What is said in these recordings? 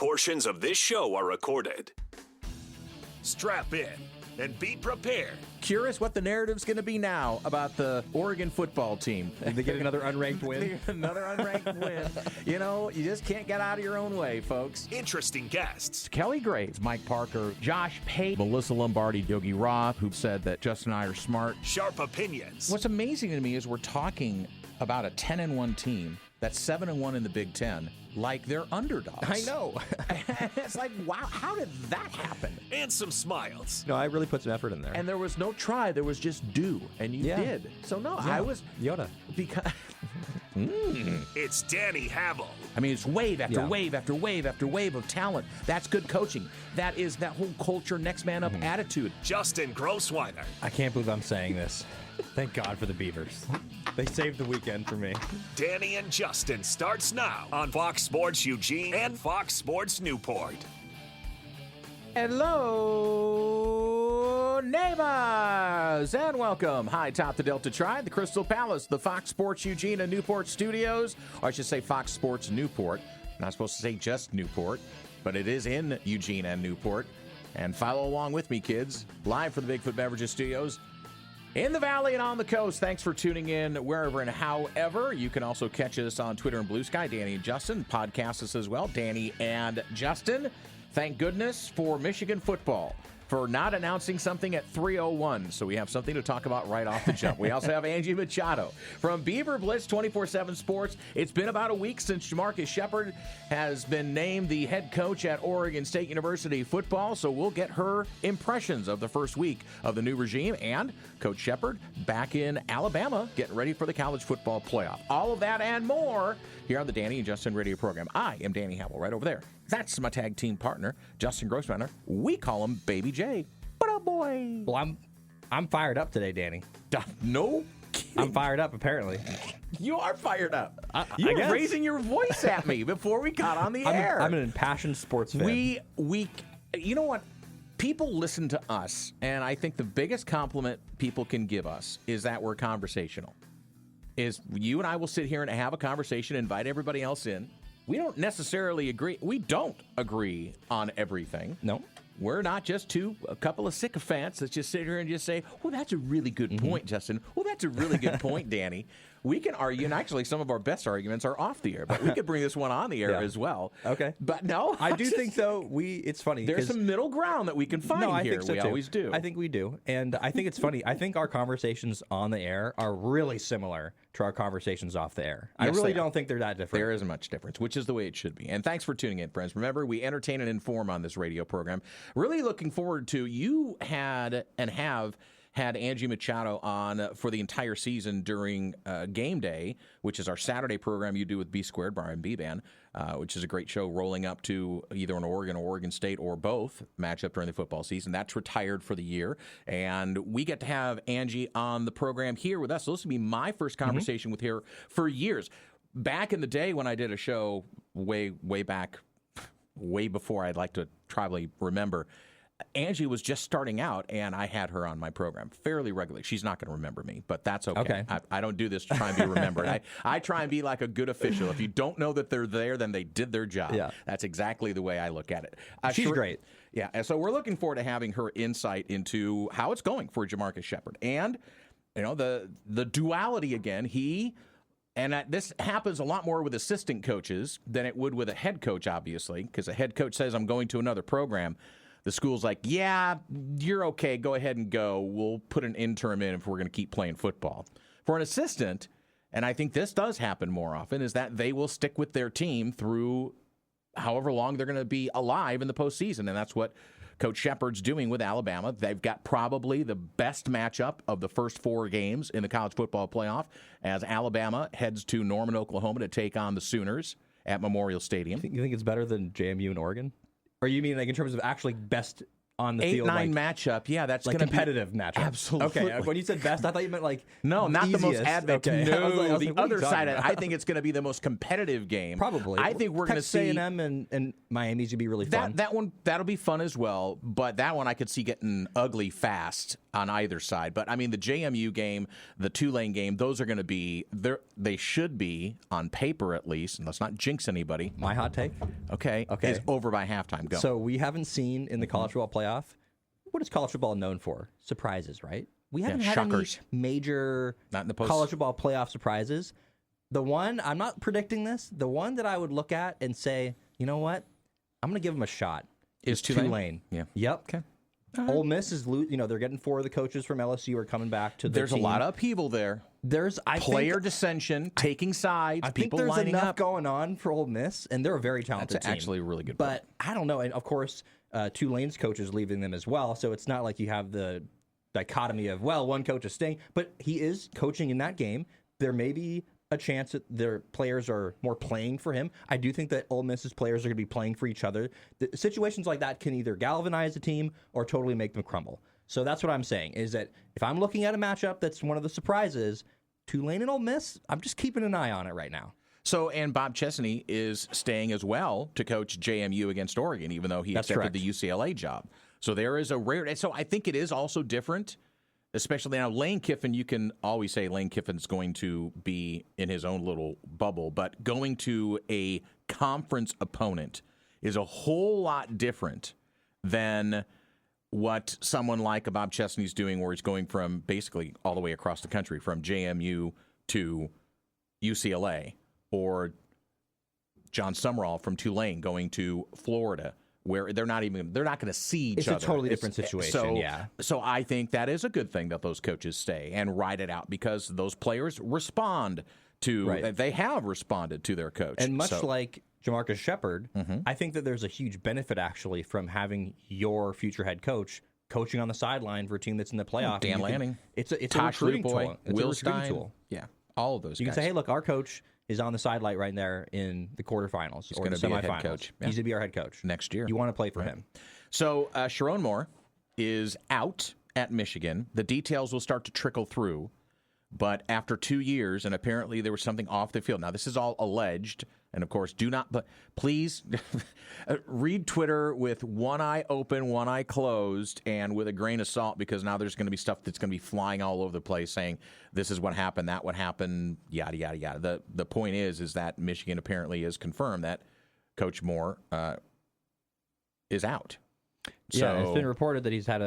Portions of this show are recorded. Strap in and be prepared. Curious what the narrative's going to be now about the Oregon football team. Did they get another unranked win? Another unranked win. You know, you just can't get out of your own way, folks. Interesting guests. Kelly Graves, Mike Parker, Josh Pate, Melissa Lombardi, Yogi Roth, who've said that Justin and I are smart. Sharp opinions. What's amazing to me is we're talking about a 10-1 team that's 7-1 in the Big Ten, like they're underdogs. I know. It's like, wow, how did that happen? And some smiles. No, I really put some effort in there. And there was no try, there was just do, and you did. So no, I was Yoda. because It's Danny Havel. I mean, it's wave after wave after wave after wave of talent. That's good coaching. That is that whole culture, next man up attitude. Justin Grossweiner. I can't believe I'm saying this. Thank God for the Beavers. They saved the weekend for me. Danny and Justin starts now on Fox Sports Eugene and Fox Sports Newport. Hello, neighbors, and welcome. High top the Delta Tribe, the Crystal Palace, the Fox Sports Eugene and Newport studios, or I should say Fox Sports Newport. I'm not supposed to say just Newport, but it is in Eugene and Newport. And follow along with me, kids, live from the Bigfoot Beverages studios in the Valley and on the coast. Thanks for tuning in wherever and however. You can also catch us on Twitter and Blue Sky. Danny and Justin podcast us as well. Danny and Justin, thank goodness for Michigan football for not announcing something at 3:01. So we have something to talk about right off the jump. We also have Angie Machado from Beaver Blitz 24/7 Sports. It's been about a week since JaMarcus Shephard has been named the head coach at Oregon State University football. So we'll get her impressions of the first week of the new regime, and Coach Shephard back in Alabama getting ready for the college football playoff. All of that and more here on the Danny and Justin radio program. I am Danny Howell right over there. That's my tag team partner, Justin Grossweiner. We call him Baby J. But oh boy. Well, I'm fired up today, Danny. No kidding. I'm fired up, apparently. You are fired up. I You were guess. raising your voice at me before we got on the air. I'm an impassioned sports fan. We, you know what? People listen to us, and I think the biggest compliment people can give us is that we're conversational. Is you and I will sit here and have a conversation, invite everybody else in. We don't necessarily agree. We don't agree on everything. No. We're not just a couple of sycophants that just sit here and just say, well, that's a really good point, Justin. Well, that's a really good point, Danny. We can argue, and actually some of our best arguments are off the air, but we could bring this one on the air as well. Okay. But no. I do think, though, it's funny. There's some middle ground that we can find I here. think so we too. always do. I think we do. And I think it's funny. I think our conversations on the air are really similar to our conversations off the air. Yes, I really they are. don't think they're that different. There isn't much difference, which is the way it should be. And thanks for tuning in, friends. Remember, we entertain and inform on this radio program. Really looking forward to, you had and have had Angie Machado on for the entire season during Game Day, which is our Saturday program you do with B Squared Bar and B Band, which is a great show rolling up to either an Oregon or Oregon State or both matchup during the football season. That's retired for the year. And we get to have Angie on the program here with us. So this will be my first conversation with her for years. Back in the day when I did a show way back, way before I'd like to probably remember, Angie was just starting out, and I had her on my program fairly regularly. She's not going to remember me, but that's okay. I don't do this to try and be remembered. I try and be like a good official. If you don't know that they're there, then they did their job. Yeah. That's exactly the way I look at it. She's great. Yeah, and so we're looking forward to having her insight into how it's going for JaMarcus Shephard. And, you know, the duality again, this happens a lot more with assistant coaches than it would with a head coach, obviously, because a head coach says, I'm going to another program. The school's like, yeah, you're okay. Go ahead and go. We'll put an interim in if we're going to keep playing football. For an assistant, and I think this does happen more often, is that they will stick with their team through however long they're going to be alive in the postseason. And that's what Coach Shephard's doing with Alabama. They've got probably the best matchup of the first 4 games in the college football playoff as Alabama heads to Norman, Oklahoma to take on the Sooners at Memorial Stadium. You think it's better than JMU and Oregon? Or you mean like in terms of actually best on the field? 8-9 matchup. Yeah, that's like going to be competitive matchup. Absolutely. Okay, when you said best, I thought you meant like no, not easiest. the most advantageous. Okay. No, the what are other you side. talking I about? think it's going to be the most competitive game. Probably. I think we're going to see A&M and Miami's going to be really fun. That one, that'll be fun as well. But that one I could see getting ugly fast. on either side. But, I mean, the JMU game, the Tulane game, those are going to be, they should be, on paper at least, and let's not jinx anybody. My hot take? Okay. Is over by halftime. Go. So we haven't seen in the college football playoff, what is college football known for? Surprises, right? We haven't had shockers. any major Not in the post. college football playoff surprises. The one, I'm not predicting this, the one that I would look at and say, you know what, I'm going to give them a shot. Is Tulane? Yeah. Yep. Okay. Ole Miss is, they're getting 4 of the coaches from LSU are coming back to the There's team. a lot of upheaval there. There's player dissension, taking sides, I think people there's lining enough up. going on for Ole Miss, and they're a very talented That's team. actually a really good But I don't know, and of course, Tulane's coach is leaving them as well, so it's not like you have the dichotomy of, well, one coach is staying, but he is coaching in that game. There may be a chance that their players are more playing for him. I do think that Ole Miss's players are going to be playing for each other. The situations like that can either galvanize a team or totally make them crumble. So that's what I'm saying, is that if I'm looking at a matchup that's one of the surprises, Tulane and Ole Miss, I'm just keeping an eye on it right now. So, and Bob Chesney is staying as well to coach JMU against Oregon, even though he accepted the UCLA job. So there is a rare. So I think it is also different, especially now. Lane Kiffin, you can always say Lane Kiffin's going to be in his own little bubble, but going to a conference opponent is a whole lot different than what someone like a Bob Chesney's doing, where he's going from basically all the way across the country, from JMU to UCLA, or John Summerall from Tulane going to Florida, where they're not going to see each other. It's a totally different situation, So I think that is a good thing that those coaches stay and ride it out, because those players respond to, they have responded to their coach. And much like JaMarcus Shephard, I think that there's a huge benefit actually from having your future head coach coaching on the sideline for a team that's in the playoff. Dan Lanning. It's a Tosh recruiting Boy, tool. It's Will a recruiting Stein. tool. Yeah, all of those You guys. can say, hey, look, our coach is on the sideline right there in the quarterfinals or the gonna be a semifinals. head coach. Yeah. He's going to be our head coach Next year. You want to play for him. So Sherrone Moore is out at Michigan. The details will start to trickle through, but after 2 years, and apparently there was something off the field. Now, this is all alleged, and of course, but please read Twitter with one eye open, one eye closed, and with a grain of salt, because now there's going to be stuff that's going to be flying all over the place saying this is what happened, that what happened, yada, yada, yada. The point is that Michigan apparently has confirmed that Coach Moore is out. Yeah, it's been reported that he's had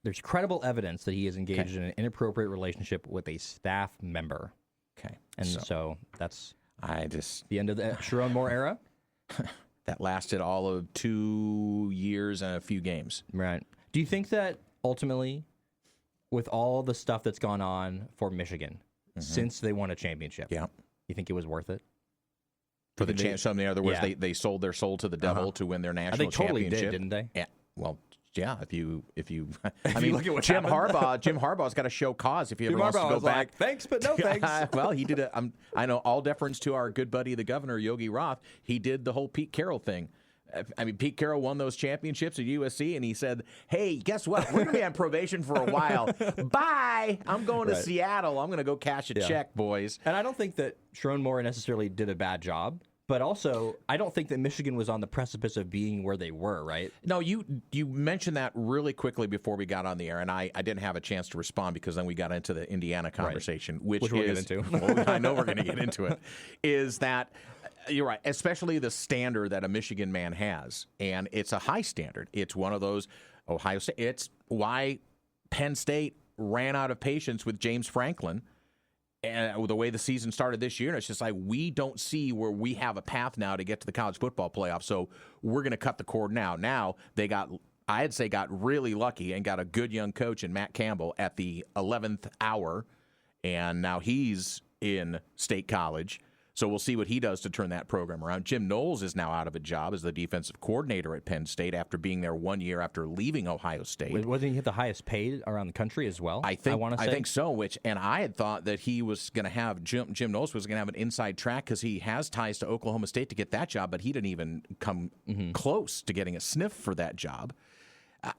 there's credible evidence that he is engaged in an inappropriate relationship with a staff member. Okay. And so that's the end of the Sherrone Moore era. That lasted all of 2 years and a few games. Right. Do you think that ultimately, with all the stuff that's gone on for Michigan since they won a championship, you think it was worth it? For the chance, in other words, they sold their soul to the devil to win their national championship. They totally did, didn't they? Yeah. Well, yeah. If you, I mean, look at what Jim Harbaugh's got to show cause if he ever wants to go back. Like, thanks, but no thanks. Well, he did I know, all deference to our good buddy, the governor, Yogi Roth. He did the whole Pete Carroll thing. I mean, Pete Carroll won those championships at USC, and he said, hey, guess what? We're going to be on probation for a while. Bye. I'm going to Seattle. I'm going to go cash a check, boys. And I don't think that Sherrone Moore necessarily did a bad job. But also, I don't think that Michigan was on the precipice of being where they were, right? No, you mentioned that really quickly before we got on the air, and I didn't have a chance to respond because then we got into the Indiana conversation, which we'll get into. Well, I know we're going to get into it, is that you're right, especially the standard that a Michigan man has, and it's a high standard. It's one of those Ohio State. It's why Penn State ran out of patience with James Franklin. And the way the season started this year, and it's just like, we don't see where we have a path now to get to the college football playoff, so we're going to cut the cord now. Now, I'd say got really lucky and got a good young coach in Matt Campbell at the 11th hour, and now he's in State College. So we'll see what he does to turn that program around. Jim Knowles is now out of a job as the defensive coordinator at Penn State after being there 1 year after leaving Ohio State. Wasn't he the highest paid around the country as well? I think so. And I had thought that he was going to have Jim Knowles was going to have an inside track because he has ties to Oklahoma State to get that job, but he didn't even come close to getting a sniff for that job.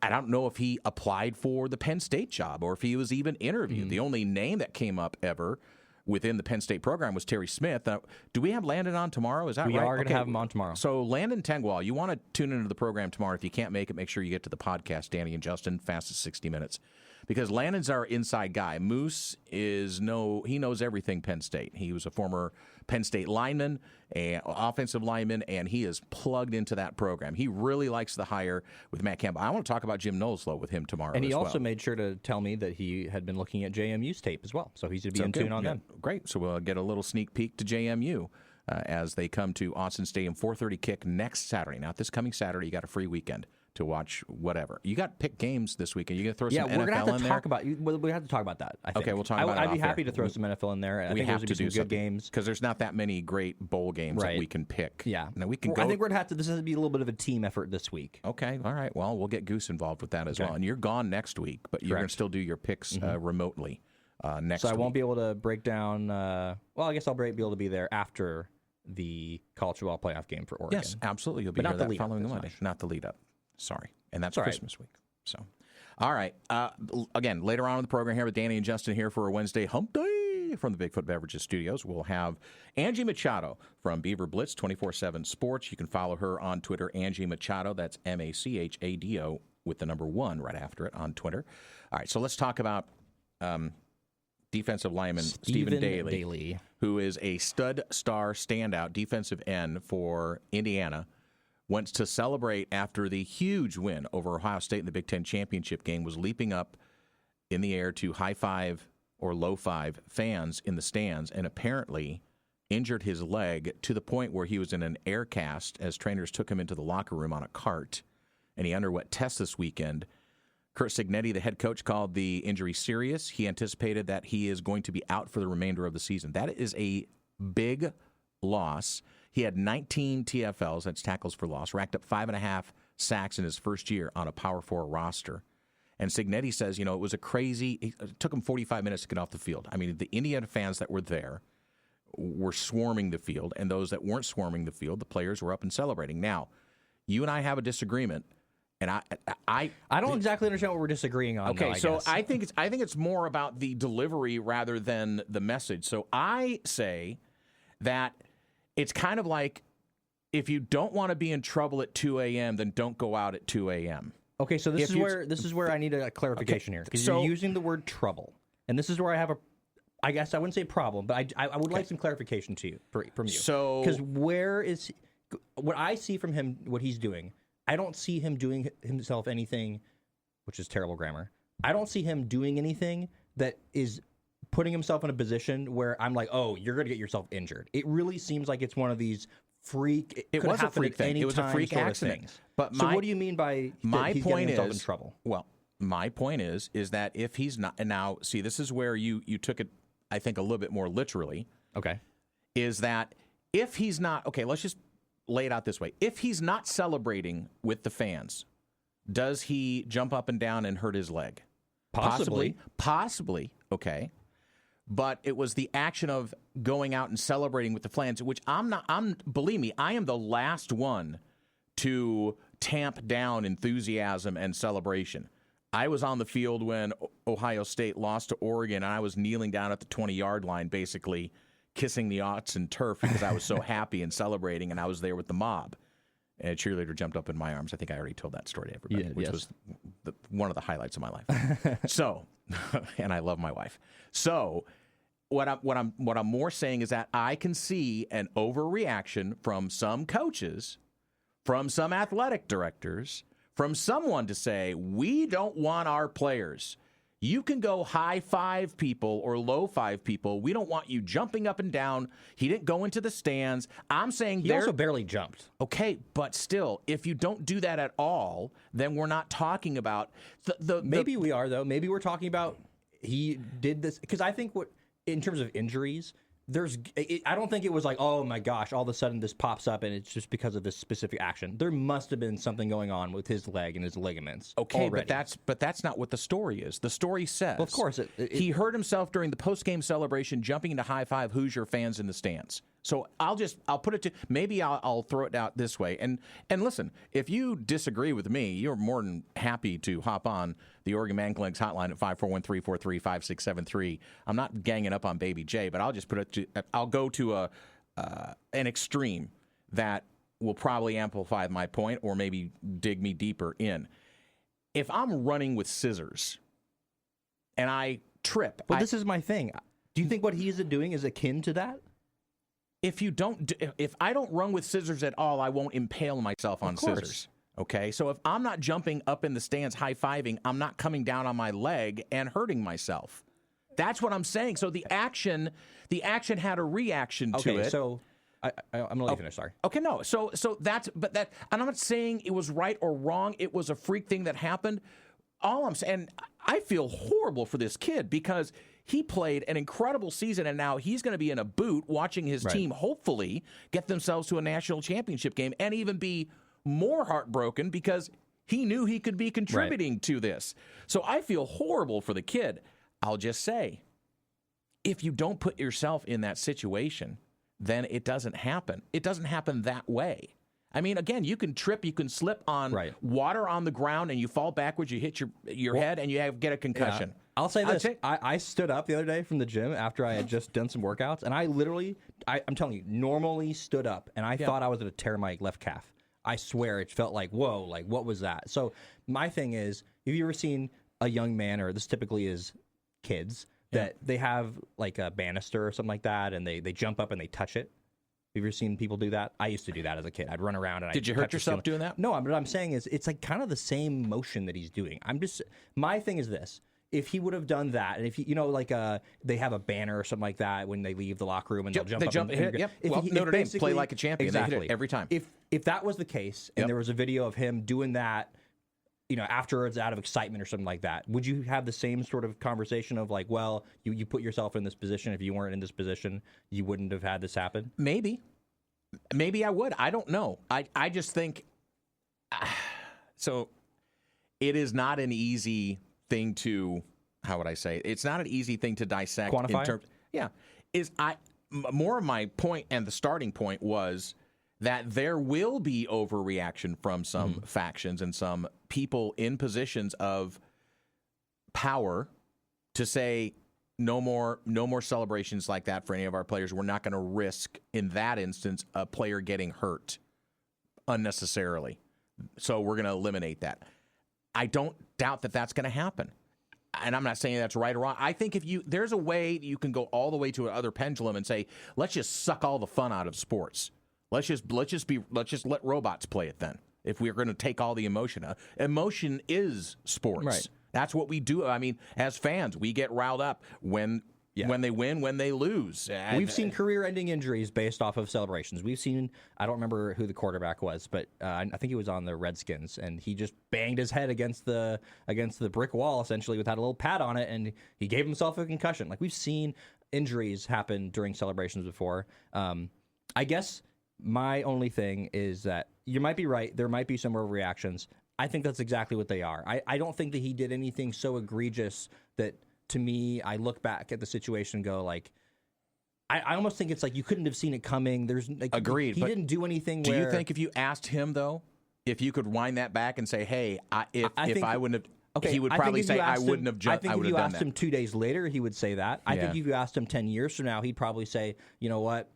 I don't know if he applied for the Penn State job or if he was even interviewed. The only name that came up ever within the Penn State program was Terry Smith. Do we have Landon on tomorrow? Is that right? We are going to have him on tomorrow. So Landon Tengwall, you want to tune into the program tomorrow. If you can't make it, make sure you get to the podcast, Danny and Justin, fastest 60 minutes. because Lannon's our inside guy. Moose he knows everything Penn State. He was a former Penn State lineman, offensive lineman, and he is plugged into that program. He really likes the hire with Matt Campbell. I want to talk about Jim Knowles with him tomorrow. And he also made sure to tell me that he had been looking at JMU's tape as well. So he's going to be in tune on them. Great. So we'll get a little sneak peek to JMU as they come to Austin Stadium, 4:30 kick next Saturday. Now, this coming Saturday, you got a free weekend to watch whatever. You got picked games this weekend. You going to throw some NFL in there? Yeah, we're going to have to talk about that, I think. Okay, we'll talk about it. I'd be happy to throw some NFL in there. I think have to do some good games. Because there's not that many great bowl games that we can pick. Yeah. Now, we can go. I think this has to be a little bit of a team effort this week. Okay, all right. Well, we'll get Goose involved with that as well. And you're gone next week, but you're going to still do your picks remotely next week. So I won't be able to break down, I guess I'll be able to be there after the college football playoff game for Oregon. Yes, absolutely. You'll be here that following Monday. Not the lead up. Sorry. And that's Christmas week. So, all right. Again, later on in the program here with Danny and Justin here for a Wednesday hump day from the Bigfoot Beverages Studios. We'll have Angie Machado from Beaver Blitz 24/7 Sports. You can follow her on Twitter, Angie Machado. That's Machado with the number 1 right after it on Twitter. All right. So let's talk about defensive lineman Stephen Daly, who is a stud star standout defensive end for Indiana. Went to celebrate after the huge win over Ohio State in the Big Ten championship game, was leaping up in the air to high five or low five fans in the stands, and apparently injured his leg to the point where he was in an air cast as trainers took him into the locker room on a cart, and he underwent tests this weekend. Curt Cignetti, the head coach, called the injury serious. He anticipated that he is going to be out for the remainder of the season. That is a big loss. He had 19 TFLs, that's tackles for loss, racked up 5.5 sacks in his first year on a Power 4 roster. And Cignetti says, it was it took him 45 minutes to get off the field. I mean, the Indiana fans that were there were swarming the field, and those that weren't swarming the field, the players were up and celebrating. Now, you and I have a disagreement, and I don't exactly understand what we're disagreeing on. Okay, though, I think it's more about the delivery rather than the message. So I say that it's kind of like if you don't want to be in trouble at 2 a.m., then don't go out at 2 a.m. Okay, so this is where I need a clarification here, because you're using the word trouble, and this is where I have I guess I wouldn't say problem, but I would like some clarification from you. So, because where is what I see from him, what he's doing? I don't see him doing himself anything, which is terrible grammar. I don't see him doing anything that is putting himself in a position where I'm like, oh, you're going to get yourself injured. It really seems like it's one of these freak. It was a freak thing. It was a freak accident. But so what do you mean by he's getting himself in trouble? Well, my point is that if he's not, and now see, this is where you took it, I think, a little bit more literally. Okay, is that if he's not, okay, let's just lay it out this way. If he's not celebrating with the fans, does he jump up and down and hurt his leg? Possibly. Okay. But it was the action of going out and celebrating with the fans, which believe me, I am the last one to tamp down enthusiasm and celebration. I was on the field when Ohio State lost to Oregon, and I was kneeling down at the 20-yard line, basically kissing the Autzen turf because I was so happy and celebrating, and I was there with the mob. And a cheerleader jumped up in my arms. I think I already told that story to everybody, which was one of the highlights of my life. So, and I love my wife. So, what I'm more saying is that I can see an overreaction from some coaches, from some athletic directors, from someone to say, we don't want our players. You can go high five people or low five people. We don't want you jumping up and down. He didn't go into the stands. I'm saying he also barely jumped. Okay, but still, if you don't do that at all, then we're not talking about Maybe we are, though. Maybe we're talking about he did this because I think in terms of injuries, I don't think it was like, oh my gosh, all of a sudden this pops up and it's just because of this specific action. There must have been something going on with his leg and his ligaments. Okay, already. but that's not what the story is. The story says, well, of course, he hurt himself during the post-game celebration, jumping into high five Hoosier fans in the stands. So I'll put it to, maybe I'll throw it out this way. And listen, if you disagree with me, you're more than happy to hop on the Oregon Man Clinics hotline at 541-343-5673. I'm not ganging up on Baby J, but I'll just put it to, I'll go to an extreme that will probably amplify my point or maybe dig me deeper in. If I'm running with scissors and I trip. But this is my thing. Do you think what he's doing is akin to that? If I don't run with scissors at all, I won't impale myself on scissors. Okay, so if I'm not jumping up in the stands high-fiving, I'm not coming down on my leg and hurting myself. That's what I'm saying. So the action had a reaction to it. So I'm gonna let you finish. Sorry. Okay, no. So and I'm not saying it was right or wrong. It was a freak thing that happened. All I'm saying, I feel horrible for this kid because he played an incredible season, and now he's going to be in a boot watching his team hopefully get themselves to a national championship game and even be more heartbroken because he knew he could be contributing to this. So I feel horrible for the kid. I'll just say, if you don't put yourself in that situation, then it doesn't happen. It doesn't happen that way. I mean, again, you can trip, you can slip on water on the ground, and you fall backwards, you hit your head, and you get a concussion. Yeah. I'll say this. I stood up the other day from the gym after I had just done some workouts, and I literally, I'm telling you, normally stood up, and I thought I was going to tear my left calf. I swear it felt like, whoa, like what was that? So my thing is, have you ever seen a young man, or this typically is kids, that they have like a banister or something like that, and they jump up and they touch it? Have you ever seen people do that? I used to do that as a kid. I'd run around and Did you hurt yourself doing that? No, what I'm saying is it's like kind of the same motion that he's doing. My thing is this. If he would have done that, and if he, they have a banner or something like that when they leave the locker room and they'll jump up and hit. Yep. Well, Notre Dame play like a champion. Exactly. They hit it every time. If that was the case, and there was a video of him doing that, afterwards out of excitement or something like that, would you have the same sort of conversation of like, well, you put yourself in this position. If you weren't in this position, you wouldn't have had this happen? Maybe I would. I don't know. I just think so. It is not an easy thing to, how would I say? It's not an easy thing to dissect. Quantify? More of my point, and the starting point was that there will be overreaction from some factions and some people in positions of power to say no more celebrations like that for any of our players. We're not going to risk, in that instance, a player getting hurt unnecessarily. So we're going to eliminate that. I don't doubt that that's going to happen. And I'm not saying that's right or wrong. I think there's a way you can go all the way to another pendulum and say, let's just suck all the fun out of sports. Let's just let robots play it then. If we're going to take all the emotion out, emotion is sports. Right. That's what we do. I mean, as fans, we get riled up when they win, when they lose. We've seen career-ending injuries based off of celebrations. We've seen, I don't remember who the quarterback was, but I think he was on the Redskins, and he just banged his head against the brick wall, essentially, without a little pad on it, and he gave himself a concussion. Like, we've seen injuries happen during celebrations before. I guess my only thing is that you might be right. There might be some overreactions. I think that's exactly what they are. I don't think that he did anything so egregious that, to me, I look back at the situation and go, like, I almost think it's like you couldn't have seen it coming. There's Agreed. He didn't do anything. Do you think if you asked him, though, if you could wind that back and say, hey, if I wouldn't have... Okay, he would probably say, I wouldn't have done that. I think if you asked him 2 days later, he would say that. I think if you asked him 10 years from now, he'd probably say, you know what?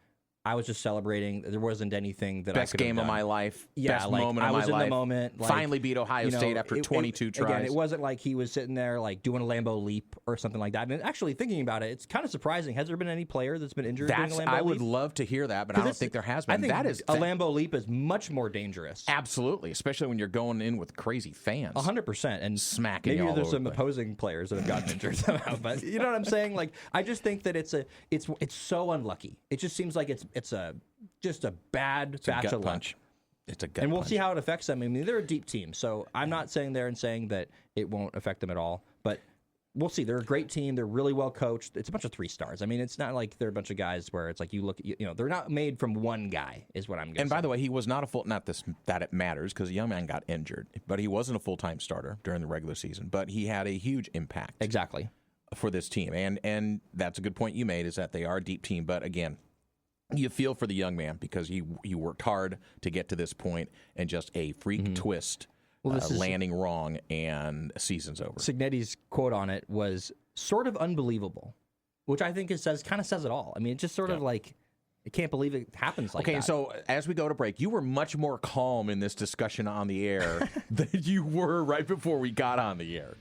I was just celebrating. There wasn't anything that best I could have game done. of my life. Yeah, best like, moment I of my was life. in the moment. Like, finally beat Ohio State after 22 tries. Again, it wasn't like he was sitting there like doing a Lambeau leap or something like that. And actually, thinking about it, it's kind of surprising. Has there been any player that's been injured doing a Lambeau leap? I would love to hear that, but I don't think there has been. I think a Lambeau leap is much more dangerous. Absolutely, especially when you're going in with crazy fans. 100%, and smacking. Maybe there's some opposing players that have gotten injured somehow, but you know what I'm saying? Like, I just think that it's so unlucky. It just seems like it's just a bad batch of luck. It's a gut punch. And we'll see how it affects them. I mean, they're a deep team, so I'm not saying that it won't affect them at all, but we'll see. They're a great team. They're really well coached. It's a bunch of 3 stars. I mean, it's not like they're a bunch of guys where it's like you look, they're not made from one guy, is what I'm going to say. And by the way, he was not that it matters because the young man got injured, but he wasn't a full-time starter during the regular season, but he had a huge impact. Exactly. For this team. And that's a good point you made, is that they are a deep team, but again, you feel for the young man because he worked hard to get to this point, and just a freak twist, landing wrong, and season's over. Signetti's quote on it was sort of unbelievable, which I think kind of says it all. I mean, it's just sort of like, I can't believe it happens like that. Okay, so as we go to break, you were much more calm in this discussion on the air than you were right before we got on the air.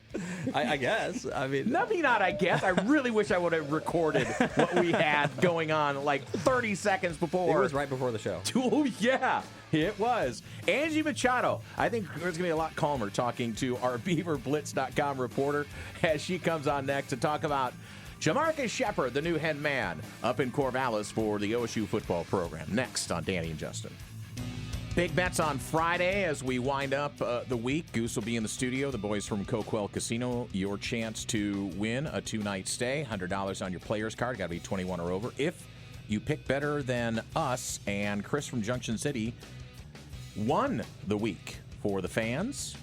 I guess. I mean, Not I guess. I really wish I would have recorded what we had going on like 30 seconds before. It was right before the show. Oh, yeah, it was. Angie Machado. I think there's going to be a lot calmer talking to our BeaverBlitz.com reporter as she comes on next to talk about JaMarcus Shephard, the new head man, up in Corvallis for the OSU football program. Next on Danny and Justin. Big bets on Friday as we wind up the week. Goose will be in the studio. The boys from Coquel Casino. Your chance to win a 2-night stay. $100 on your player's card. Got to be 21 or over. If you pick better than us, and Chris from Junction City won the week for the fans.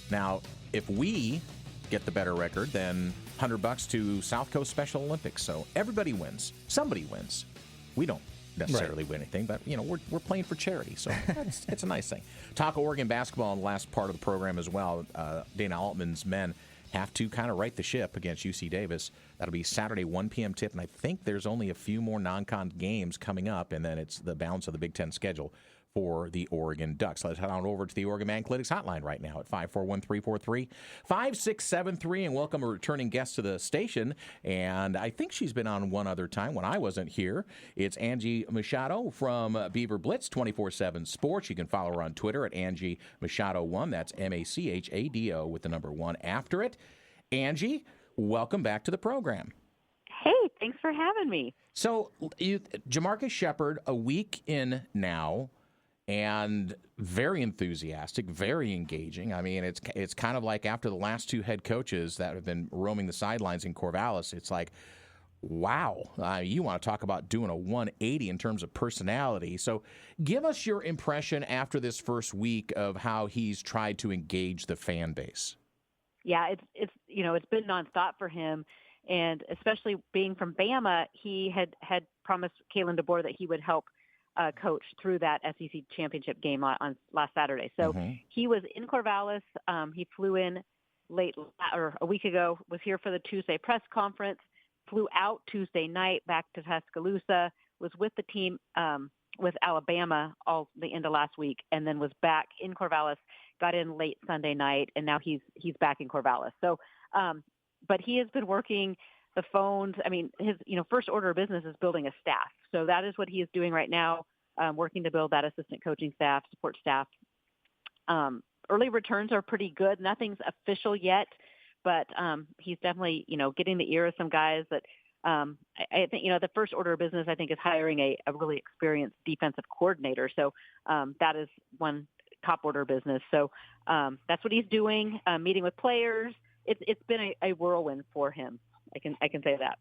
Now, if we get the better record, then $100 to South Coast Special Olympics. So everybody wins. Somebody wins. We don't necessarily win anything, but we're playing for charity, so it's a nice thing. Talk Oregon basketball in the last part of the program as well. Dana Altman's men have to kind of right the ship against UC Davis. That'll be Saturday, 1 p.m. tip, and I think there's only a few more non-con games coming up, and then it's the balance of the Big Ten schedule for the Oregon Ducks. Let's head on over to the Oregon Athletics hotline right now at 541-343-5673 and welcome a returning guest to the station. And I think she's been on one other time when I wasn't here. It's Angie Machado from Beaver Blitz 24/7 Sports. You can follow her on Twitter at Angie Machado1. That's Machado with the number 1 after it. Angie, welcome back to the program. Hey, thanks for having me. So, JaMarcus Shephard, a week in now, and very enthusiastic, very engaging. I mean, it's kind of like after the last 2 head coaches that have been roaming the sidelines in Corvallis, it's like, wow, you want to talk about doing a 180 in terms of personality. So give us your impression after this first week of how he's tried to engage the fan base. Yeah, it's been nonstop for him. And especially being from Bama, he had promised Kalen DeBoer that he would help coach through that SEC championship game on last Saturday. So he was in Corvallis. He flew in a week ago, was here for the Tuesday press conference, flew out Tuesday night back to Tuscaloosa, was with the team with Alabama all the end of last week, and then was back in Corvallis, got in late Sunday night, and now he's back in Corvallis. So, but he has been working the phones. I mean, his first order of business is building a staff. So that is what he is doing right now, working to build that assistant coaching staff, support staff. Early returns are pretty good. Nothing's official yet, but he's definitely getting the ear of some guys that I think the first order of business I think is hiring a really experienced defensive coordinator. So that is one top order of business. So that's what he's doing. Meeting with players. It's been a whirlwind for him. I can say that.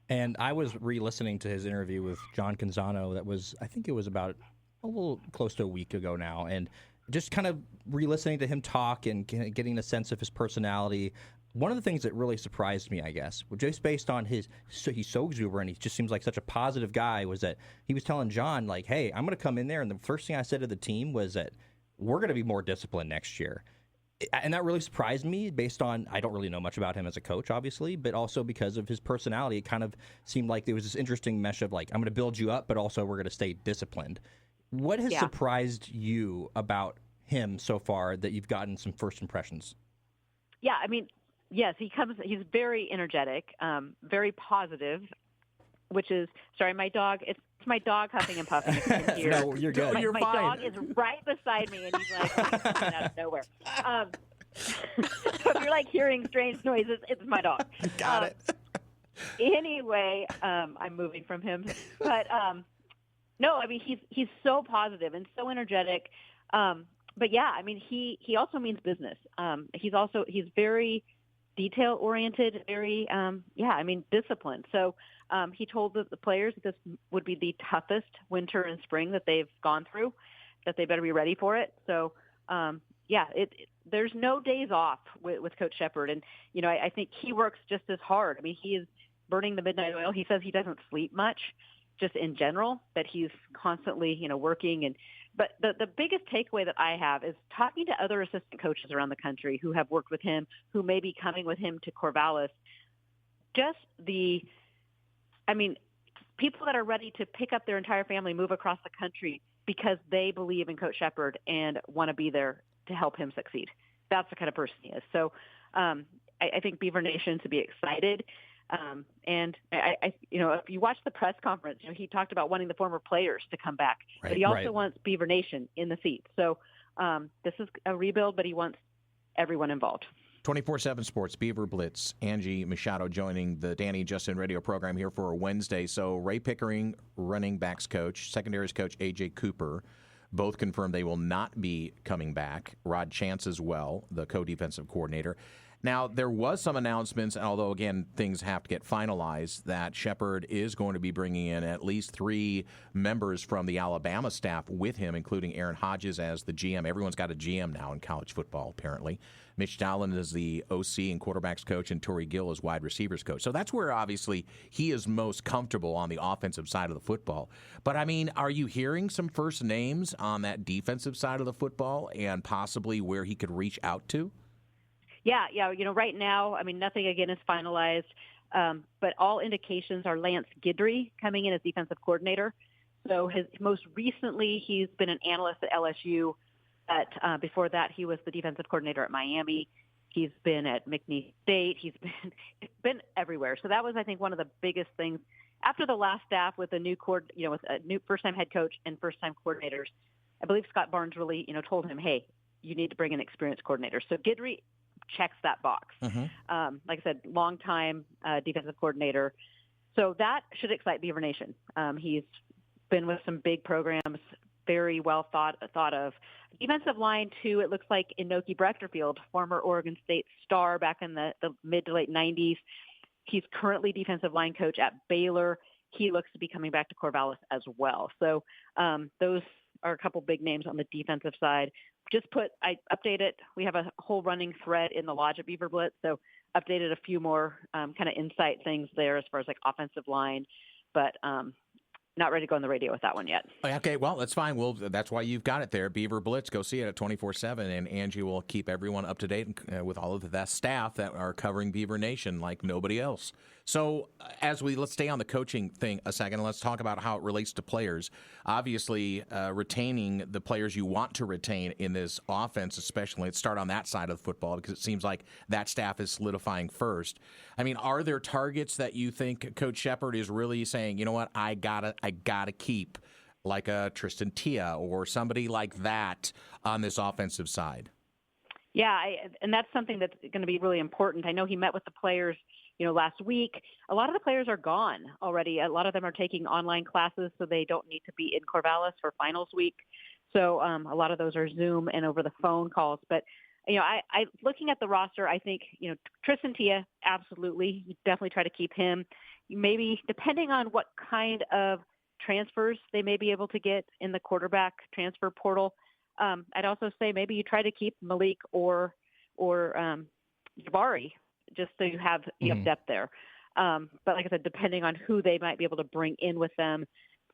And I was re-listening to his interview with John Canzano. I think it was about a little close to a week ago now, and just kind of re-listening to him talk and getting a sense of his personality. One of the things that really surprised me, I guess, just based on he's so exuberant, he just seems like such a positive guy, was that he was telling John, like, hey, I'm going to come in there, and the first thing I said to the team was that we're going to be more disciplined next year. And that really surprised me based on, I don't really know much about him as a coach, obviously, but also because of his personality. It kind of seemed like there was this interesting mesh of like, I'm going to build you up, but also we're going to stay disciplined. What has surprised you about him so far that you've gotten some first impressions? Yeah, I mean, yes, he's very energetic, very positive, which is, sorry, my dog, it's my dog huffing and puffing. Here. No, you're good. My dog is right beside me, and he's like coming out of nowhere. So if you're like hearing strange noises, it's my dog. Got it. Anyway, I'm moving from him, but no, I mean he's so positive and so energetic. But yeah, I mean he also means business. He's very detail oriented, very disciplined. So he told the players that this would be the toughest winter and spring that they've gone through, that they better be ready for it. So there's no days off with Coach Shephard, and I think he works just as hard. I mean, he is burning the midnight oil. He says he doesn't sleep much, just in general, that he's constantly working. But the biggest takeaway that I have is talking to other assistant coaches around the country who have worked with him, who may be coming with him to Corvallis. people that are ready to pick up their entire family, move across the country because they believe in Coach Shephard and want to be there to help him succeed. That's the kind of person he is. So I think Beaver Nation should be excited. And I, if you watch the press conference, he talked about wanting the former players to come back, but he also wants Beaver Nation in the seat. So this is a rebuild, but he wants everyone involved. 24/7 Sports, Beaver Blitz, Angie Machado joining the Danny Justin radio program here for a Wednesday. So Ray Pickering, running backs coach, secondaries coach A.J. Cooper, both confirmed they will not be coming back. Rod Chance as well, the co-defensive coordinator. Now, there was some announcements, although, again, things have to get finalized, that Shephard is going to be bringing in at least 3 members from the Alabama staff with him, including Aaron Hodges as the GM. Everyone's got a GM now in college football, apparently. Mitch Dowland is the OC and quarterbacks coach, and Torrey Gill is wide receivers coach. So that's where, obviously, he is most comfortable on the offensive side of the football. But, I mean, are you hearing some first names on that defensive side of the football and possibly where he could reach out to? Yeah. Right now, I mean, nothing again is finalized, but all indications are Lance Guidry coming in as defensive coordinator. So most recently, he's been an analyst at LSU. But before that, he was the defensive coordinator at Miami. He's been at McNeese State. He's been everywhere. So that was, I think, one of the biggest things after the last staff with a new with a new first-time head coach and first-time coordinators. I believe Scott Barnes really, told him, hey, you need to bring an experienced coordinator. So Guidry checks that box. Mm-hmm. Like I said, long-time defensive coordinator. So that should excite Beaver Nation. He's been with some big programs, very well thought of. Defensive line, too, it looks like Inoki Brechterfield, former Oregon State star back in the mid to late 90s. He's currently defensive line coach at Baylor. He looks to be coming back to Corvallis as well. So those are a couple big names on the defensive side. I updated, we have a whole running thread in the Lodge at Beaver Blitz, so updated a few more kind of insight things there as far as like offensive line, but not ready to go on the radio with that one yet. Okay, well, that's fine. That's why you've got it there. Beaver Blitz, go see it at 24/7, and Angie will keep everyone up to date with all of the staff that are covering Beaver Nation like nobody else. So let's stay on the coaching thing a second, and let's talk about how it relates to players. Obviously, retaining the players you want to retain in this offense, especially, let's start on that side of football because it seems like that staff is solidifying first. I mean, are there targets that you think Coach Shephard is really saying, you know what, I gotta keep, like a Tristan Tia or somebody like that on this offensive side? Yeah, and that's something that's going to be really important. I know he met with the players, last week. A lot of the players are gone already. A lot of them are taking online classes, so they don't need to be in Corvallis for finals week. So a lot of those are Zoom and over the phone calls. But I looking at the roster, I think Tristan Tia, absolutely, you definitely try to keep him. Maybe depending on what kind of transfers they may be able to get in the quarterback transfer portal. I'd also say maybe you try to keep Malik or Jabari just so you have depth there. But like I said, depending on who they might be able to bring in with them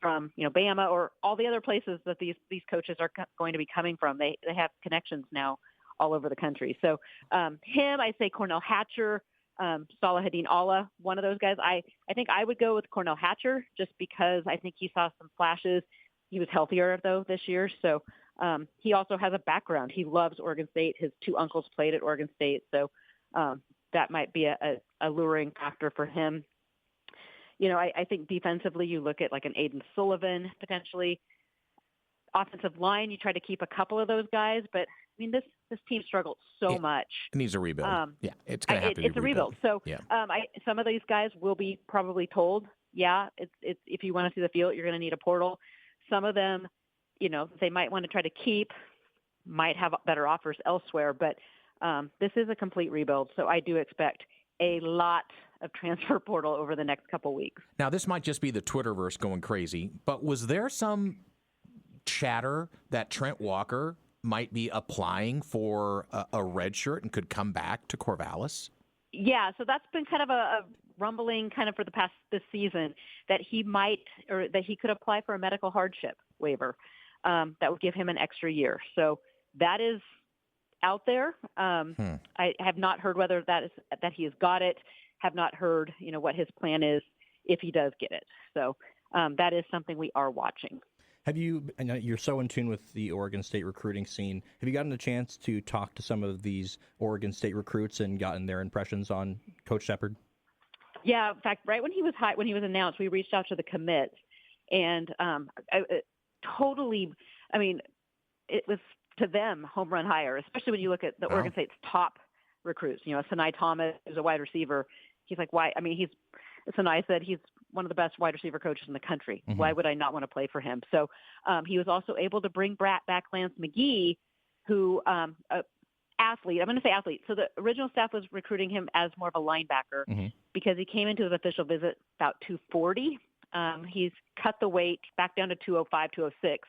from Bama or all the other places that these coaches are going to be coming from, they have connections now all over the country. So him, I say Cornell Hatcher, Salahadin Allah, one of those guys. I think I would go with Cornell Hatcher just because I think he saw some flashes. He was healthier, though, this year. So he also has a background. He loves Oregon State. His 2 uncles played at Oregon State. So that might be a alluring factor for him. I think defensively you look at like an Aiden Sullivan potentially. Offensive line, you try to keep a couple of those guys. But, I mean, this team struggled so much. It needs a rebuild. It's going to have to be a rebuild. So some of these guys will be probably told, it's if you want to see the field, you're going to need a portal. Some of them, they might want to try to keep, might have better offers elsewhere. But this is a complete rebuild. So I do expect a lot of transfer portal over the next couple weeks. Now, this might just be the Twitterverse going crazy, but was there some chatter that Trent Walker might be applying for a red shirt and could come back to Corvallis? Yeah, so that's been kind of a rumbling kind of for this season that he might, or that he could apply for a medical hardship waiver that would give him an extra year. So that is out there. I have not heard whether that he has got it, have not heard, what his plan is. if he does get it. So that is something we are watching. Have you, I know you're so in tune with the Oregon State recruiting scene, have you gotten a chance to talk to some of these Oregon State recruits and gotten their impressions on Coach Shephard? Yeah, in fact, right when he was announced, we reached out to the commits, and it was to them home run hire, especially when you look at the Oregon State's top recruits. Sinai Thomas is a wide receiver. He's like, why? Sinai said he's one of the best wide receiver coaches in the country. Mm-hmm. Why would I not want to play for him? So he was also able to bring back Lance McGee, who athlete. I'm going to say athlete. So the original staff was recruiting him as more of a linebacker because he came into his official visit about 240. He's cut the weight back down to 205, 206,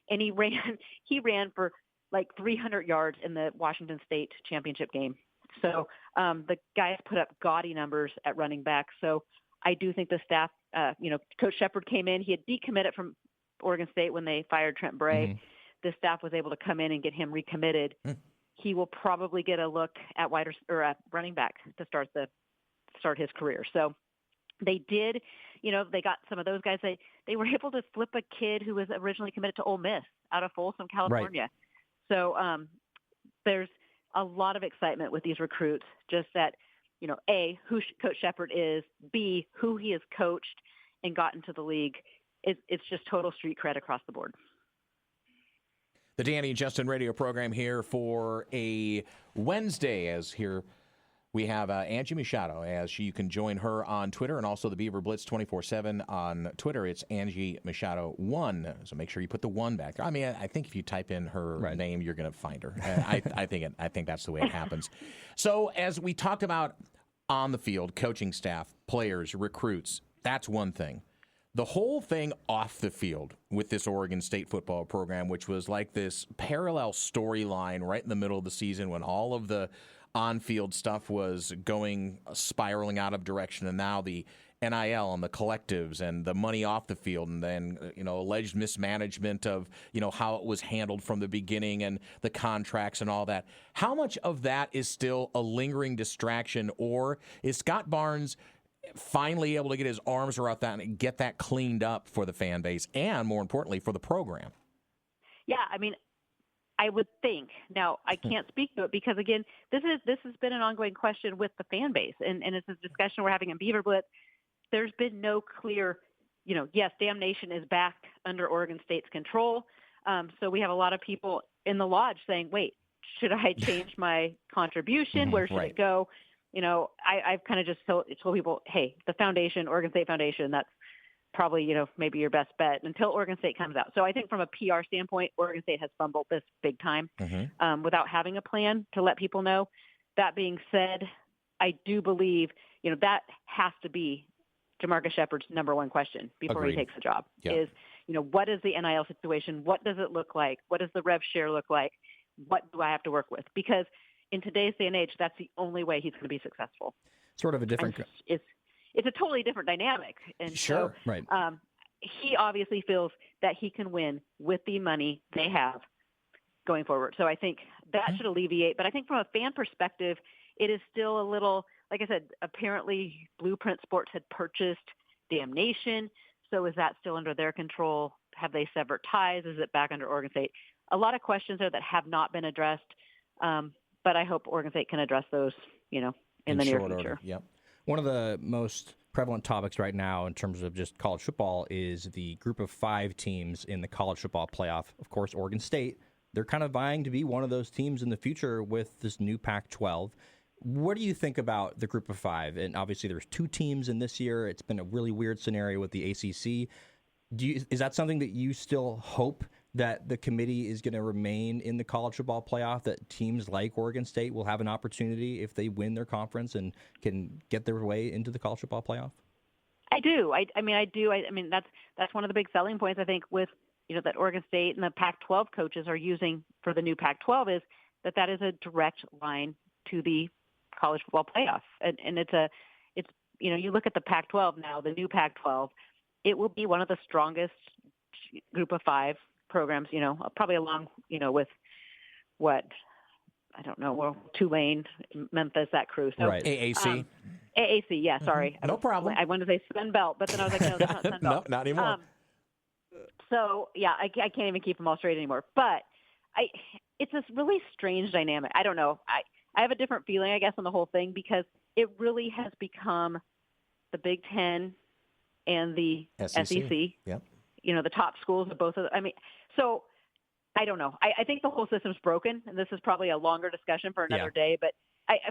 and he ran for like 300 yards in the Washington State championship game. So the guys put up gaudy numbers at running back. So I do think the staff, Coach Shephard came in. He had decommitted from Oregon State when they fired Trent Bray. Mm-hmm. The staff was able to come in and get him recommitted. He will probably get a look at running back to start his career. So they did, they got some of those guys. They were able to flip a kid who was originally committed to Ole Miss out of Folsom, California. Right. So there's a lot of excitement with these recruits, just that, A, who Coach Shephard is, B, who he has coached and gotten to the league. It's just total street cred across the board. The Danny and Justin radio program here for a Wednesday, as here we have Angie Machado, as you can join her on Twitter, and also the Beaver Blitz 24/7 on Twitter. It's Angie Machado 1, so make sure you put the 1 back. I mean, I think if you type in her name, you're going to find her. I think that's the way it happens. So as we talked about on the field, coaching staff, players, recruits, that's one thing. The whole thing off the field with this Oregon State football program, which was like this parallel storyline right in the middle of the season when all of the on-field stuff was spiraling out of direction, and now the NIL and the collectives and the money off the field, and then alleged mismanagement of how it was handled from the beginning and the contracts and all that. How much of that is still a lingering distraction, or is Scott Barnes finally able to get his arms around that and get that cleaned up for the fan base and, more importantly, for the program? Yeah, I would think. Now, I can't speak to it because, again, this has been an ongoing question with the fan base, and it's a discussion we're having in Beaver Blitz. There's been no clear, yes, damnation is back under Oregon State's control. So we have a lot of people in the lodge saying, wait, should I change my contribution? Where should it go? I've kind of just told people, hey, the foundation, Oregon State Foundation, that's probably, maybe your best bet until Oregon State comes out. So I think from a PR standpoint, Oregon State has fumbled this big time without having a plan to let people know. That being said, I do believe, that has to be JaMarcus Shephard's number one question before he takes the job is, what is the NIL situation? What does it look like? What does the rev share look like? What do I have to work with? Because in today's day and age, that's the only way he's going to be successful. Sort of a different. It's a totally different dynamic. And sure, so, right. He obviously feels that he can win with the money they have going forward. So I think that should alleviate. But I think from a fan perspective, it is still a little, like I said, apparently Blueprint Sports had purchased Damnation. So is that still under their control? Have they severed ties? Is it back under Oregon State? A lot of questions there that have not been addressed. But I hope Oregon State can address those, in the near future. Yep. One of the most prevalent topics right now in terms of just college football is the group of 5 teams in the college football playoff. Of course, Oregon State, they're kind of vying to be one of those teams in the future with this new Pac-12. What do you think about the group of 5? And obviously there's 2 teams in this year. It's been a really weird scenario with the ACC. Is that something that you still hope that the committee is going to remain in the college football playoff, that teams like Oregon State will have an opportunity if they win their conference and can get their way into the college football playoff? I do. I do. That's one of the big selling points, I think, with, that Oregon State and the Pac-12 coaches are using for the new Pac-12 is that is a direct line to the college football playoff. And it's you look at the Pac-12 now, the new Pac-12, it will be one of the strongest group of 5 programs, probably along, with what, don't know, well, Tulane, Memphis, that crew. So, Right. AAC. AAC, yeah, sorry. No problem. I wanted to say Sun Belt, but then I was like, no, that's not Sun Belt. No, not anymore. So, yeah, I can't even keep them all straight anymore. But it's this really strange dynamic. I don't know. I have a different feeling, I guess, on the whole thing because it really has become the Big Ten and the SEC. Yep. The top schools of both of them. I mean, so I don't know. I think the whole system's broken, and this is probably a longer discussion for another day. But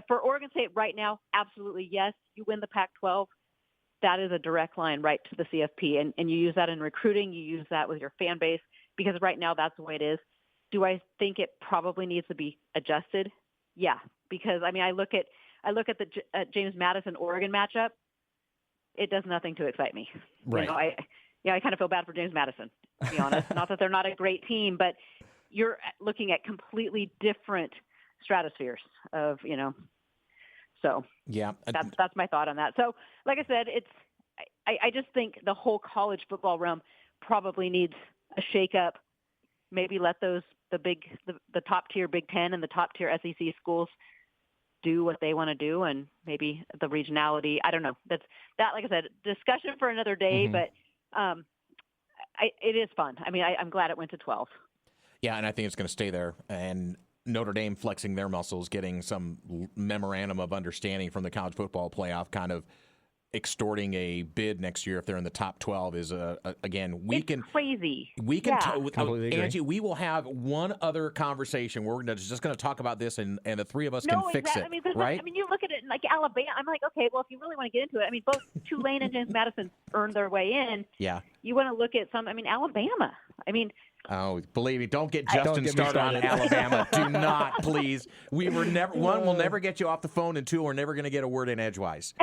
for Oregon State right now, absolutely yes. You win the Pac-12. That is a direct line right to the CFP, and you use that in recruiting. You use that with your fan base because right now that's the way it is. Do I think it probably needs to be adjusted? Yeah, because I mean I look at the James Madison Oregon matchup. It does nothing to excite me. Right. I kind of feel bad for James Madison, to be honest. Not that they're not a great team, but you're looking at completely different stratospheres of, so yeah, that's my thought on that. So like I said, I just think the whole college football realm probably needs a shakeup. Maybe let the top tier Big Ten and the top tier SEC schools do what they want to do, and maybe the regionality. I don't know. Like I said, discussion for another day, but it is fun. I mean, I'm glad it went to 12. Yeah, and I think it's going to stay there. And Notre Dame flexing their muscles, getting some memorandum of understanding from the college football playoff, kind of extorting a bid next year if they're in the top 12 is again crazy. We can completely agree. Angie, we will have one other conversation. We're just going to talk about this, and the three of us can fix it. Right? I mean, you look at it like Alabama. I'm like, okay, well, if you really want to get into it, I mean, both Tulane and James Madison earned their way in. Yeah. You want to look at Alabama. I mean. Oh, believe me, don't get Justin started on Alabama. Do not, please. One will never get you off the phone, and two, we're never going to get a word in edgewise.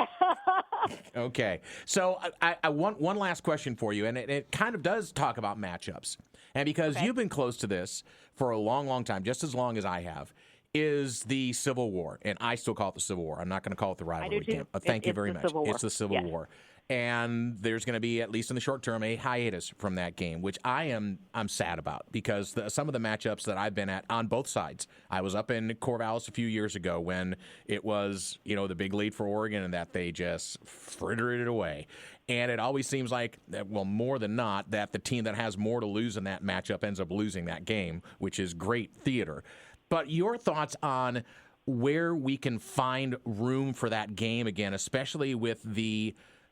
Okay. So I want one last question for you, and it kind of does talk about matchups. And because you've been close to this for a long, long time, just as long as I have, is the Civil War. And I still call it the Civil War. I'm not going to call it the rivalry game. Thank you very much. It's the Civil War. And there's going to be, at least in the short term, a hiatus from that game, which I'm sad about because some of the matchups that I've been at on both sides. I was up in Corvallis a few years ago when it was, the big lead for Oregon and that they just frittered it away. And it always seems like, well, more than not, that the team that has more to lose in that matchup ends up losing that game, which is great theater. But your thoughts on where we can find room for that game again, especially with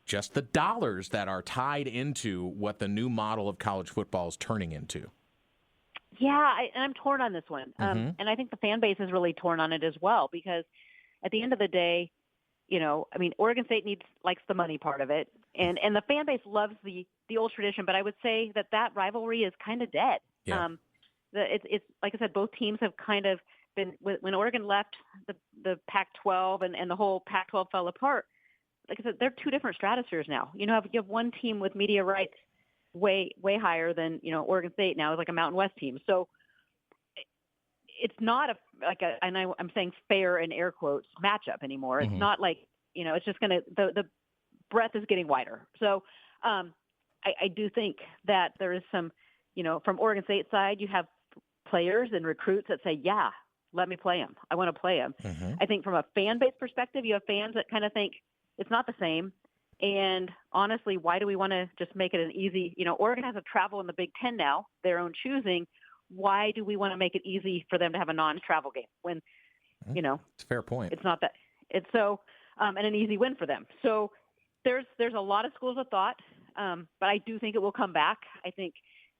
just the dollars that are tied into what the new model of college football is turning into. Yeah, I'm torn on this one. And I think the fan base is really torn on it as well because at the end of the day, Oregon State likes the money part of it. And the fan base loves the old tradition, but I would say that rivalry is kind of dead. Yeah. It's like I said, both teams have kind of been, when Oregon left the Pac-12 and the whole Pac-12 fell apart, like I said, they're two different stratospheres now. You have one team with media rights way higher than Oregon State now is like a Mountain West team. So it's not I'm saying fair in air quotes matchup anymore. It's not like it's just gonna the breadth is getting wider. So I do think that there is some from Oregon State side you have players and recruits that say let me play them. I want to play them. I think from a fan base perspective, you have fans that kind of think it's not the same. And honestly, why do we want to just make it an easy, Oregon has a travel in the Big Ten now, their own choosing. Why do we want to make it easy for them to have a non-travel game when, it's a fair point. It's not that it's so, and an easy win for them. So there's a lot of schools of thought, but I do think it will come back. I think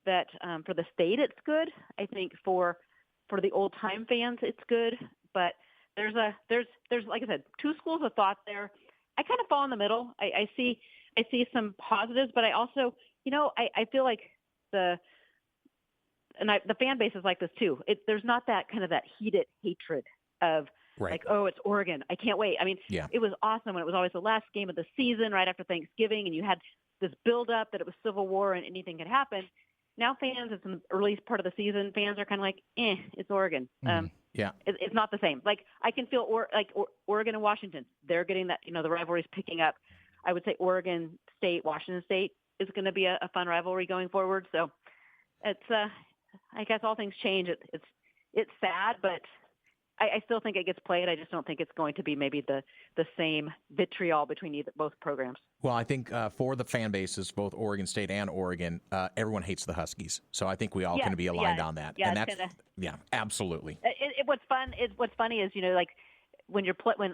that for the state, it's good. I think for the old time fans, it's good, but there's like I said, two schools of thought there. I kind of fall in the middle. I see some positives, but I also, I feel like the fan base is like this too. There's not that kind of that heated hatred of like, oh, it's Oregon. I can't wait. I mean, It was awesome when it was always the last game of the season right after Thanksgiving, and you had this build up that it was Civil War and anything could happen. Now fans, it's in the early part of the season. Fans are kind of like, it's Oregon. It's not the same. Like I can feel Oregon and Washington. They're getting that. The rivalry's picking up. I would say Oregon State, Washington State is going to be a fun rivalry going forward. So it's I guess all things change. It's sad, but I still think it gets played. I just don't think it's going to be maybe the same vitriol between both programs. Well, I think for the fan bases, both Oregon State and Oregon, everyone hates the Huskies. So I think we all can be aligned on that. Yeah, and that's absolutely. What's funny is, like when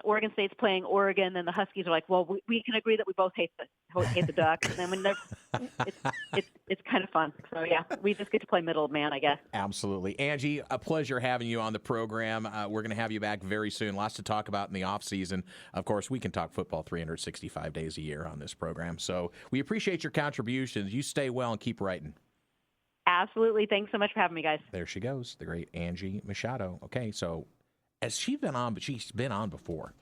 Oregon State's playing Oregon, then the Huskies are like, well, we can agree that we both hate the Ducks. And then when it's kind of fun. So yeah, we just get to play middleman, I guess. Absolutely. Angie, a pleasure having you on the program. We're going to have you back very soon. Lots to talk about in the off season. Of course, we can talk football 365 days a year on this program. So we appreciate your contributions. You stay well and keep writing. Absolutely. Thanks so much for having me, guys. There she goes, the great Angie Machado. Okay, so has she been on? But she's been on before.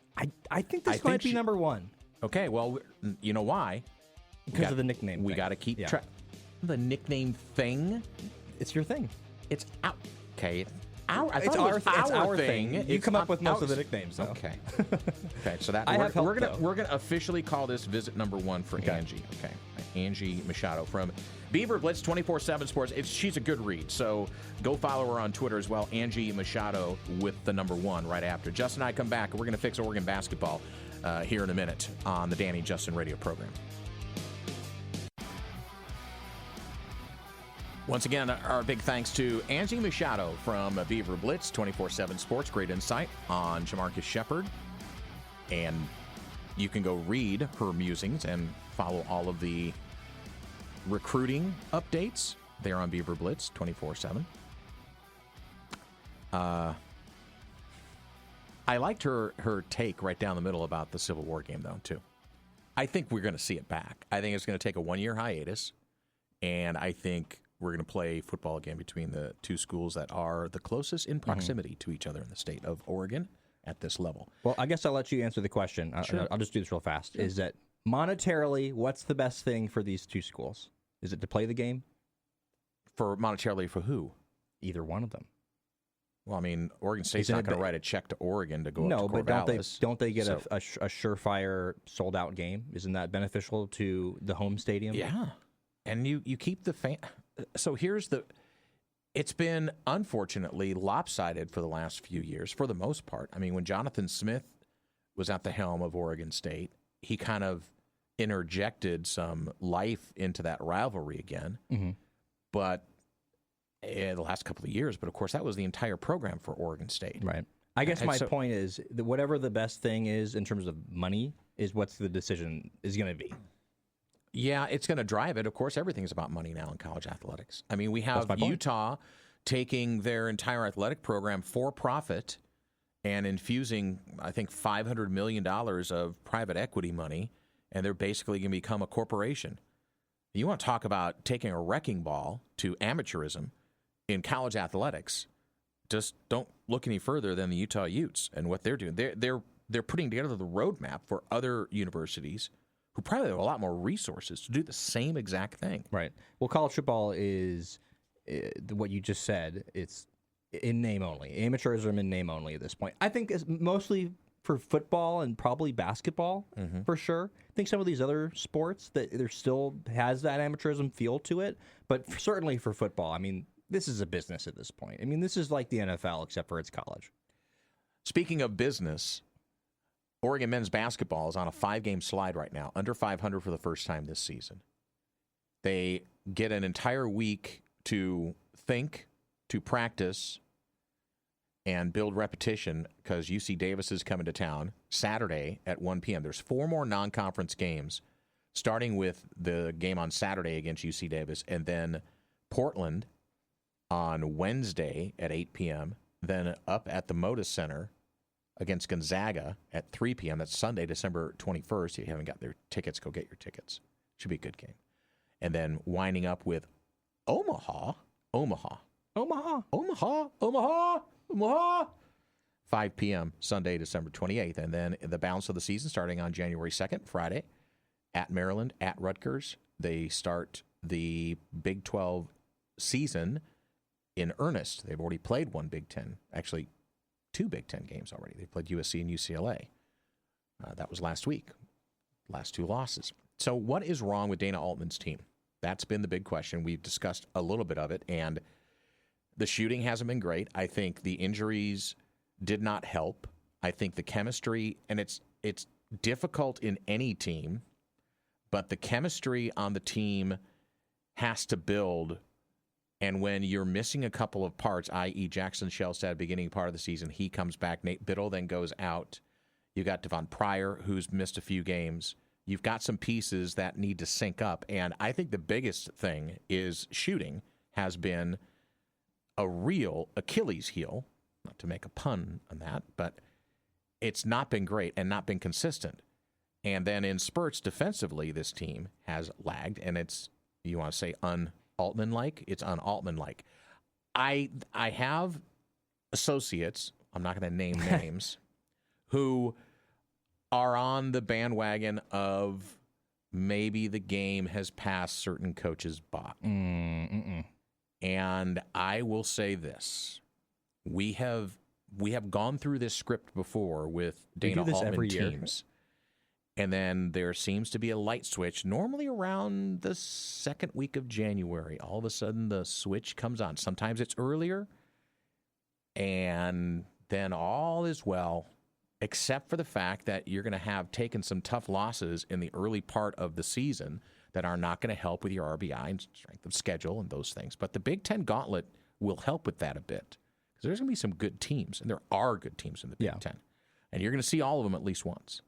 I think this might be number one. Okay, well, you know why? Because of the nickname. We got to keep track. The nickname thing. It's your thing. It's out. Okay. It's our thing. You come up with most of the nicknames, though. Okay. Okay. So that we're gonna officially call this visit number one for Angie. Okay. Angie Machado from Beaver Blitz 24/7 Sports. She's a good read. So go follow her on Twitter as well. Angie Machado with the number one right after. Justin and I come back. We're gonna fix Oregon basketball here in a minute on the Danny Justin Radio program. Once again, our big thanks to Angie Machado from Beaver Blitz 24/7 Sports. Great insight on JaMarcus Shephard. And you can go read her musings and follow all of the recruiting updates there on Beaver Blitz 24/7. I liked her take right down the middle about the Civil War game, though, too. I think we're going to see it back. I think it's going to take a one-year hiatus, and I think we're going to play football again between the two schools that are the closest in proximity to each other in the state of Oregon at this level. Well, I guess I'll let you answer the question. Sure. I'll just do this real fast. Sure. Is that monetarily, what's the best thing for these two schools? Is it to play the game? For monetarily, for who? Either one of them. Well, I mean, Oregon State's not going to write a check to Oregon to go up to Corvallis. But don't they get a surefire sold-out game? Isn't that beneficial to the home stadium? Yeah. And you keep the fan. So it's been unfortunately lopsided for the last few years, for the most part. I mean, when Jonathan Smith was at the helm of Oregon State, he kind of interjected some life into that rivalry again. Mm-hmm. But the last couple of years, but of course that was the entire program for Oregon State. Right. I guess my point is that whatever the best thing is in terms of money is what's the decision is going to be. Yeah, it's going to drive it. Of course, everything's about money now in college athletics. I mean, we have Utah taking their entire athletic program for profit and infusing, I think, $500 million of private equity money, and they're basically going to become a corporation. You want to talk about taking a wrecking ball to amateurism in college athletics, just don't look any further than the Utah Utes and what they're doing. They're putting together the roadmap for other universities who probably have a lot more resources to do the same exact thing. Right. Well, college football is what you just said. It's in name only. Amateurism in name only at this point. I think it's mostly for football and probably basketball for sure. I think some of these other sports that there still has that amateurism feel to it, but certainly for football, I mean, this is a business at this point. I mean, this is like the NFL except for it's college. Speaking of business, Oregon men's basketball is on a 5-game slide right now, under 500 for the first time this season. They get an entire week to think, to practice, and build repetition because UC Davis is coming to town Saturday at 1 p.m. There's 4 more non-conference games, starting with the game on Saturday against UC Davis, and then Portland on Wednesday at 8 p.m., then up at the Moda Center against Gonzaga at 3 p.m. That's Sunday, December 21st. If you haven't got their tickets, go get your tickets. Should be a good game. And then winding up with Omaha. 5 p.m. Sunday, December 28th. And then the balance of the season starting on January 2nd, Friday, at Maryland, at Rutgers. They start the Big 12 season in earnest. They've already played one Big 10, actually 2 Big 10 games already. They played USC and UCLA. That was last week. Last 2 losses. So what is wrong with Dana Altman's team? That's been the big question. We've discussed a little bit of it, and the shooting hasn't been great. I think the injuries did not help. I think the chemistry, and it's difficult in any team, but the chemistry on the team has to build. And when you're missing a couple of parts, i.e. Jackson Shelstad, beginning part of the season, he comes back. Nate Biddle then goes out. You got Devon Pryor, who's missed a few games. You've got some pieces that need to sync up. And I think the biggest thing is shooting has been a real Achilles heel. Not to make a pun on that, but it's not been great and not been consistent. And then in spurts defensively, this team has lagged, and it's, you want to say un-Altman-like? It's un-Altman-like. I have associates, I'm not going to name names, who are on the bandwagon of maybe the game has passed certain coaches' by. And I will say this. We have gone through this script before with Dana Altman teams. And then there seems to be a light switch, normally around the second week of January. All of a sudden, the switch comes on. Sometimes it's earlier, and then all is well, except for the fact that you're going to have taken some tough losses in the early part of the season that are not going to help with your RBI and strength of schedule and those things. But the Big Ten Gauntlet will help with that a bit, because there's going to be some good teams, and there are good teams in the Big Ten. And you're going to see all of them at least once.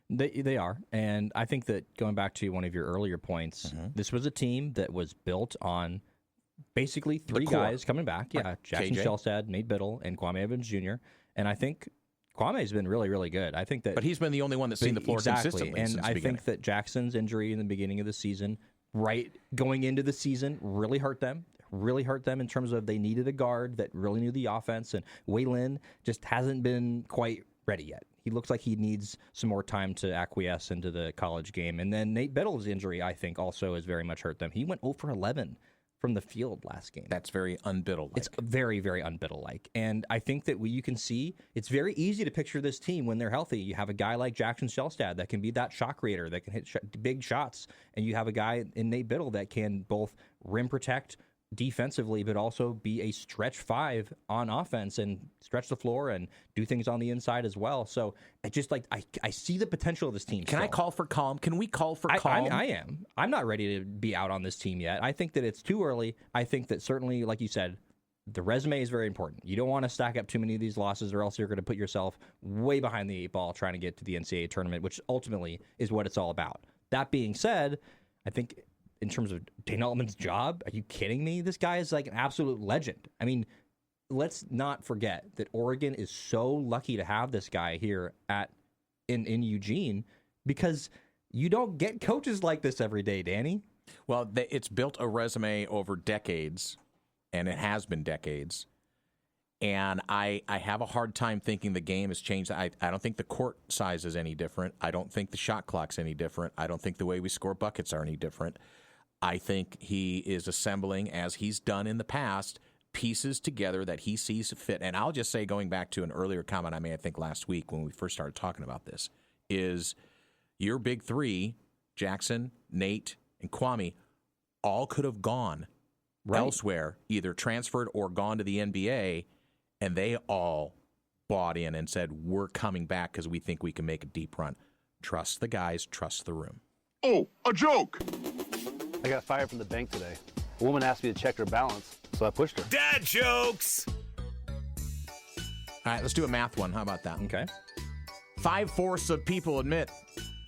They are, and I think that going back to one of your earlier points, this was a team that was built on basically three guys coming back. Yeah, Jackson Shelstad, Nate Biddle, and Kwame Evans Jr. And I think Kwame's been really, really good. I think that, but he's been the only one that's seen the floor consistently. And I think that Jackson's injury in the beginning of the season, going into the season, really hurt them. Really hurt them in terms of they needed a guard that really knew the offense, and Waylon just hasn't been quite ready yet. He looks like he needs some more time to acquiesce into the college game. And then Nate Biddle's injury, I think, also has very much hurt them. He went 0 for 11 from the field last game. That's very un-Biddle-like. It's very, very un-Biddle-like. And I think that you can see, it's very easy to picture this team when they're healthy. You have a guy like Jackson Shelstad that can be that shot creator, that can hit big shots. And you have a guy in Nate Biddle that can both rim protect defensively, but also be a stretch five on offense and stretch the floor and do things on the inside as well. So I just I see the potential of this team. Can I call for calm? Can we call for calm? I am. I'm not ready to be out on this team yet. I think that it's too early. I think that certainly, like you said, the resume is very important. You don't want to stack up too many of these losses, or else you're going to put yourself way behind the eight ball trying to get to the NCAA tournament, which ultimately is what it's all about. That being said, I think in terms of Dana Altman's job, are you kidding me? This guy is like an absolute legend. I mean, let's not forget that Oregon is so lucky to have this guy here in Eugene, because you don't get coaches like this every day, Danny. Well, it's built a resume over decades, and it has been decades. And I have a hard time thinking the game has changed. I don't think the court size is any different. I don't think the shot clock's any different. I don't think the way we score buckets are any different. I think he is assembling, as he's done in the past, pieces together that he sees fit. And I'll just say, going back to an earlier comment I made, I think last week when we first started talking about this, is your big three, Jackson, Nate, and Kwame, all could have gone elsewhere, either transferred or gone to the NBA, and they all bought in and said, we're coming back because we think we can make a deep run. Trust the guys, trust the room. Oh, a joke! I got fired from the bank today. A woman asked me to check her balance, so I pushed her. Dad jokes! All right, let's do a math one. How about that? Okay. 5/4 of people admit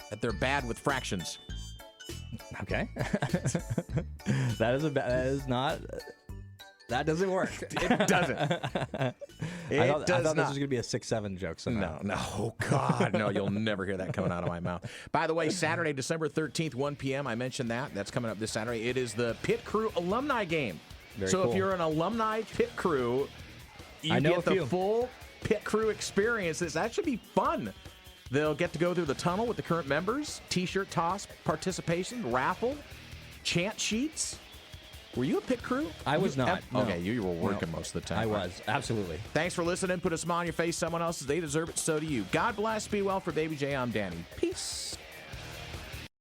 that they're bad with fractions. Okay. That doesn't work. It doesn't. I thought this was going to be a 6-7 joke somehow. No. Oh, God. No, you'll never hear that coming out of my mouth. By the way, Saturday, December 13th, 1 p.m., I mentioned that. That's coming up this Saturday. It is the Pit Crew alumni game. Very so cool. If you're an alumni Pit Crew, you get the full Pit Crew experience. That should be fun. They'll get to go through the tunnel with the current members, T-shirt toss, participation, raffle, chant sheets. Were you a Pit Crew? I was not. No. Okay, you were working most of the time. I was, absolutely. Thanks for listening. Put a smile on your face. Someone else's. They deserve it. So do you. God bless. Be well. For Baby J, I'm Danny. Peace.